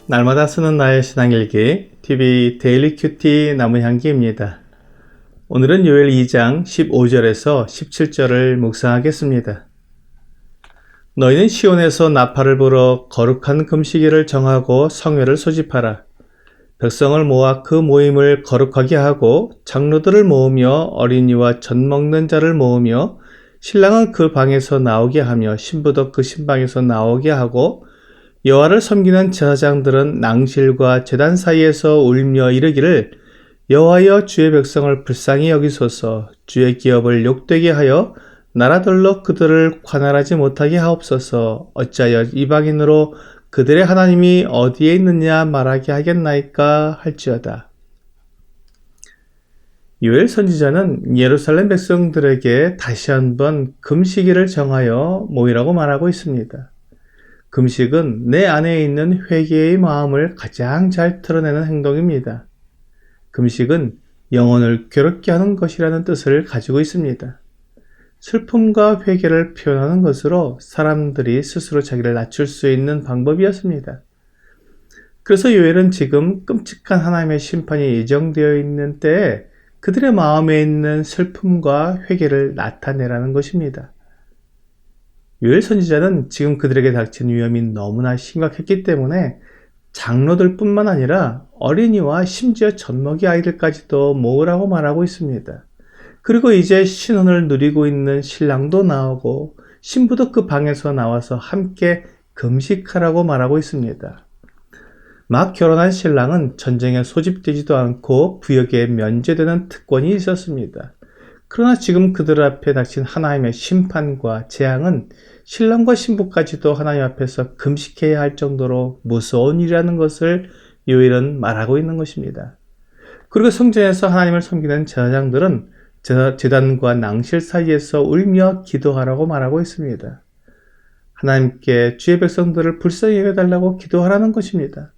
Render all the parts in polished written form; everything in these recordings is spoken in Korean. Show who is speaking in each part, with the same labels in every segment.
Speaker 1: 날마다 쓰는 나의 신앙일기 TV 데일리 큐티 나무향기입니다. 오늘은 요엘 2장 15절에서 17절을 묵상하겠습니다. 너희는 시온에서 나팔을 불어 거룩한 금식일을 정하고 성회를 소집하라. 백성을 모아 그 모임을 거룩하게 하고 장로들을 모으며 어린이와 젖 먹는 자를 모으며 신랑은 그 방에서 나오게 하며 신부도 그 신방에서 나오게 하고 여호와를 섬기는 제사장들은 낭실과 제단 사이에서 울며 이르기를 여호와여 주의 백성을 불쌍히 여기소서 주의 기업을 욕되게 하여 나라들로 그들을 관할하지 못하게 하옵소서 어찌하여 이방인으로 그들의 하나님이 어디에 있느냐 말하게 하겠나이까 할지어다. 요엘 선지자는 예루살렘 백성들에게 다시 한번 금식일을 정하여 모이라고 말하고 있습니다. 금식은 내 안에 있는 회개의 마음을 가장 잘 드러내는 행동입니다. 금식은 영혼을 괴롭게 하는 것이라는 뜻을 가지고 있습니다. 슬픔과 회개를 표현하는 것으로 사람들이 스스로 자기를 낮출 수 있는 방법이었습니다. 그래서 요엘은 지금 끔찍한 하나님의 심판이 예정되어 있는 때에 그들의 마음에 있는 슬픔과 회개를 나타내라는 것입니다. 요엘 선지자는 지금 그들에게 닥친 위험이 너무나 심각했기 때문에 장로들 뿐만 아니라 어린이와 심지어 젖먹이 아이들까지도 모으라고 말하고 있습니다. 그리고 이제 신혼을 누리고 있는 신랑도 나오고 신부도 그 방에서 나와서 함께 금식하라고 말하고 있습니다. 막 결혼한 신랑은 전쟁에 소집되지도 않고 부역에 면제되는 특권이 있었습니다. 그러나 지금 그들 앞에 닥친 하나님의 심판과 재앙은 신랑과 신부까지도 하나님 앞에서 금식해야 할 정도로 무서운 일이라는 것을 요엘은 말하고 있는 것입니다. 그리고 성전에서 하나님을 섬기는 제사장들은 제단과 낭실 사이에서 울며 기도하라고 말하고 있습니다. 하나님께 주의 백성들을 불쌍히 여겨달라고 기도하라는 것입니다.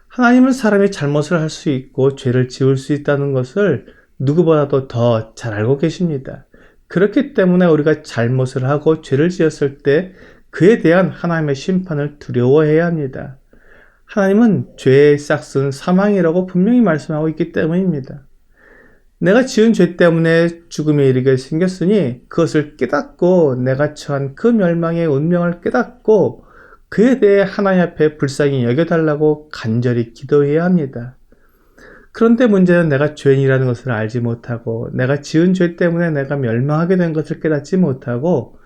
Speaker 1: 하나님은 사람이 잘못을 할 수 있고 죄를 지을 수 있다는 것을 누구보다도 더 잘 알고 계십니다. 그렇기 때문에 우리가 잘못을 하고 죄를 지었을 때 그에 대한 하나님의 심판을 두려워해야 합니다. 하나님은 죄의 싹은 사망이라고 분명히 말씀하고 있기 때문입니다. 내가 지은 죄 때문에 죽음에 이르게 생겼으니 그것을 깨닫고 내가 처한 그 멸망의 운명을 깨닫고 그에 대해 하나님 앞에 불쌍히 여겨달라고 간절히 기도해야 합니다. 그런데 문제는 내가 죄인이라는 것을 알지 못하고 내가 지은 죄 때문에 내가 멸망하게 된 것을 깨닫지 못하고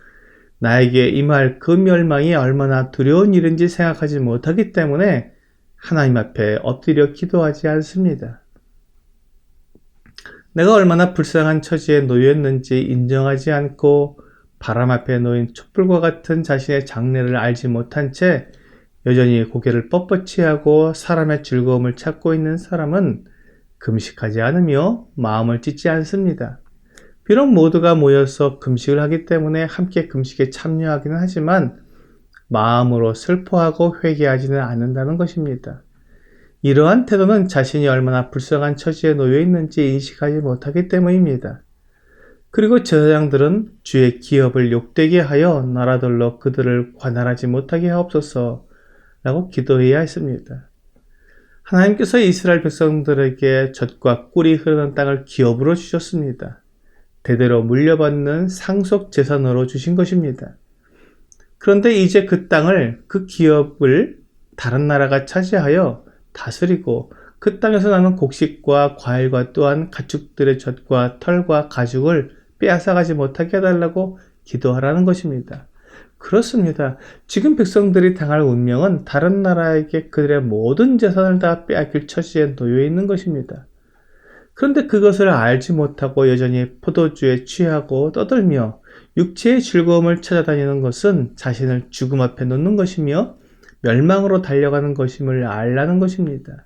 Speaker 1: 나에게 임할 그 멸망이 얼마나 두려운 일인지 생각하지 못하기 때문에 하나님 앞에 엎드려 기도하지 않습니다. 내가 얼마나 불쌍한 처지에 놓였는지 인정하지 않고 바람 앞에 놓인 촛불과 같은 자신의 장래를 알지 못한 채 여전히 고개를 뻣뻣이 하고 사람의 즐거움을 찾고 있는 사람은 금식하지 않으며 마음을 찢지 않습니다. 비록 모두가 모여서 금식을 하기 때문에 함께 금식에 참여하기는 하지만 마음으로 슬퍼하고 회개하지는 않는다는 것입니다. 이러한 태도는 자신이 얼마나 불쌍한 처지에 놓여 있는지 인식하지 못하기 때문입니다. 그리고 제사장들은 주의 기업을 욕되게 하여 나라들로 그들을 관할하지 못하게 하옵소서 라고 기도해야 했습니다. 하나님께서 이스라엘 백성들에게 젖과 꿀이 흐르는 땅을 기업으로 주셨습니다. 대대로 물려받는 상속 재산으로 주신 것입니다. 그런데 이제 그 땅을, 그 기업을 다른 나라가 차지하여 다스리고 그 땅에서 나는 곡식과 과일과 또한 가축들의 젖과 털과 가죽을 빼앗아가지 못하게 해달라고 기도하라는 것입니다. 그렇습니다. 지금 백성들이 당할 운명은 다른 나라에게 그들의 모든 재산을 다 빼앗길 처지에 놓여 있는 것입니다. 그런데 그것을 알지 못하고 여전히 포도주에 취하고 떠들며 육체의 즐거움을 찾아다니는 것은 자신을 죽음 앞에 놓는 것이며 멸망으로 달려가는 것임을 알라는 것입니다.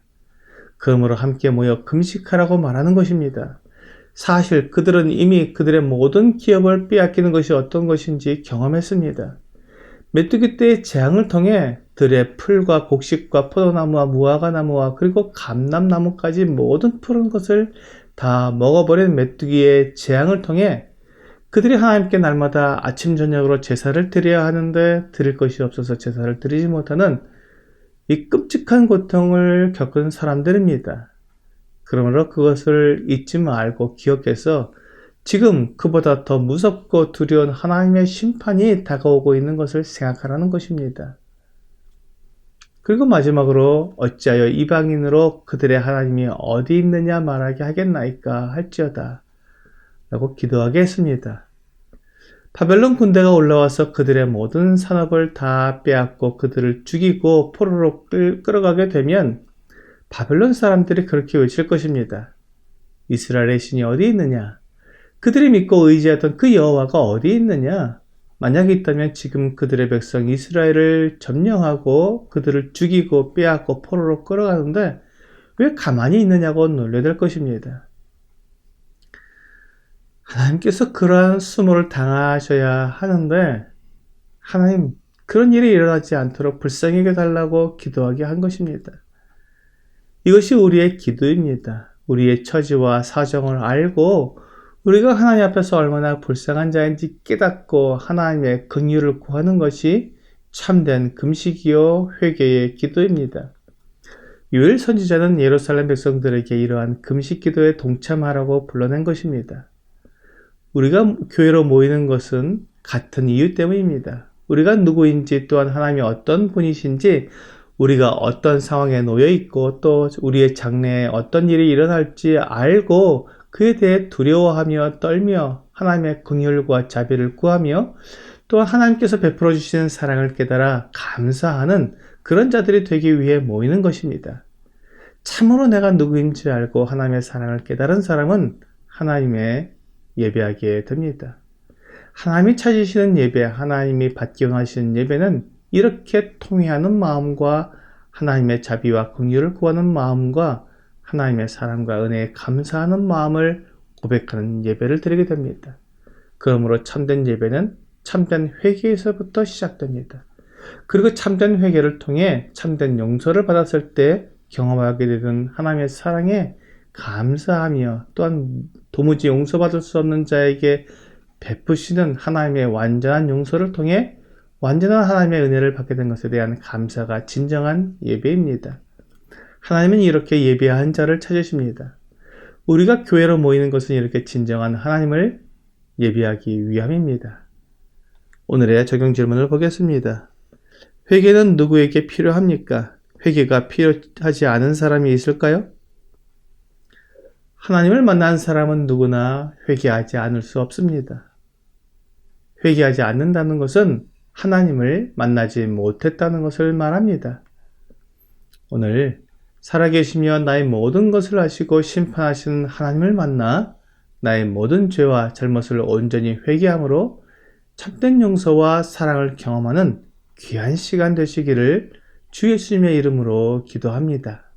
Speaker 1: 그러므로 함께 모여 금식하라고 말하는 것입니다. 사실 그들은 이미 그들의 모든 기업을 빼앗기는 것이 어떤 것인지 경험했습니다. 메뚜기 때의 재앙을 통해 들의 풀과 곡식과 포도나무와 무화과나무와 그리고 감람나무까지 모든 푸른 것을 다 먹어버린 메뚜기의 재앙을 통해 그들이 하나님께 날마다 아침 저녁으로 제사를 드려야 하는데 드릴 것이 없어서 제사를 드리지 못하는 이 끔찍한 고통을 겪은 사람들입니다. 그러므로 그것을 잊지 말고 기억해서 지금 그보다 더 무섭고 두려운 하나님의 심판이 다가오고 있는 것을 생각하라는 것입니다. 그리고 마지막으로 어찌하여 이방인으로 그들의 하나님이 어디 있느냐 말하게 하겠나이까 할지어다 라고 기도하게 했습니다. 바벨론 군대가 올라와서 그들의 모든 산업을 다 빼앗고 그들을 죽이고 포로로 끌어가게 되면 바벨론 사람들이 그렇게 외칠 것입니다. 이스라엘의 신이 어디 있느냐? 그들이 믿고 의지하던 그 여호와가 어디 있느냐? 만약에 있다면 지금 그들의 백성 이스라엘을 점령하고 그들을 죽이고 빼앗고 포로로 끌어가는데 왜 가만히 있느냐고 놀려댈 것입니다. 하나님께서 그러한 수모를 당하셔야 하는데 하나님 그런 일이 일어나지 않도록 불쌍히 여겨달라고 기도하게 한 것입니다. 이것이 우리의 기도입니다. 우리의 처지와 사정을 알고 우리가 하나님 앞에서 얼마나 불쌍한 자인지 깨닫고 하나님의 긍휼을 구하는 것이 참된 금식이요 회개의 기도입니다. 요엘 선지자는 예루살렘 백성들에게 이러한 금식 기도에 동참하라고 불러낸 것입니다. 우리가 교회로 모이는 것은 같은 이유 때문입니다. 우리가 누구인지 또한 하나님이 어떤 분이신지 우리가 어떤 상황에 놓여 있고 또 우리의 장래에 어떤 일이 일어날지 알고 그에 대해 두려워하며 떨며 하나님의 긍휼과 자비를 구하며 또 하나님께서 베풀어 주시는 사랑을 깨달아 감사하는 그런 자들이 되기 위해 모이는 것입니다. 참으로 내가 누구인지 알고 하나님의 사랑을 깨달은 사람은 하나님의 예배하게 됩니다. 하나님이 찾으시는 예배, 하나님이 받기 원하시는 예배는 이렇게 통회하는 마음과 하나님의 자비와 긍휼을 구하는 마음과 하나님의 사랑과 은혜에 감사하는 마음을 고백하는 예배를 드리게 됩니다. 그러므로 참된 예배는 참된 회개에서부터 시작됩니다. 그리고 참된 회개를 통해 참된 용서를 받았을 때 경험하게 되는 하나님의 사랑에 감사하며 또한 도무지 용서받을 수 없는 자에게 베푸시는 하나님의 완전한 용서를 통해 완전한 하나님의 은혜를 받게 된 것에 대한 감사가 진정한 예배입니다. 하나님은 이렇게 예배한 자를 찾으십니다. 우리가 교회로 모이는 것은 이렇게 진정한 하나님을 예배하기 위함입니다. 오늘의 적용 질문을 보겠습니다. 회개는 누구에게 필요합니까? 회개가 필요하지 않은 사람이 있을까요? 하나님을 만난 사람은 누구나 회개하지 않을 수 없습니다. 회개하지 않는다는 것은 하나님을 만나지 못했다는 것을 말합니다. 오늘 살아계시며 나의 모든 것을 아시고 심판하시는 하나님을 만나 나의 모든 죄와 잘못을 온전히 회개함으로 참된 용서와 사랑을 경험하는 귀한 시간 되시기를 주 예수님의 이름으로 기도합니다.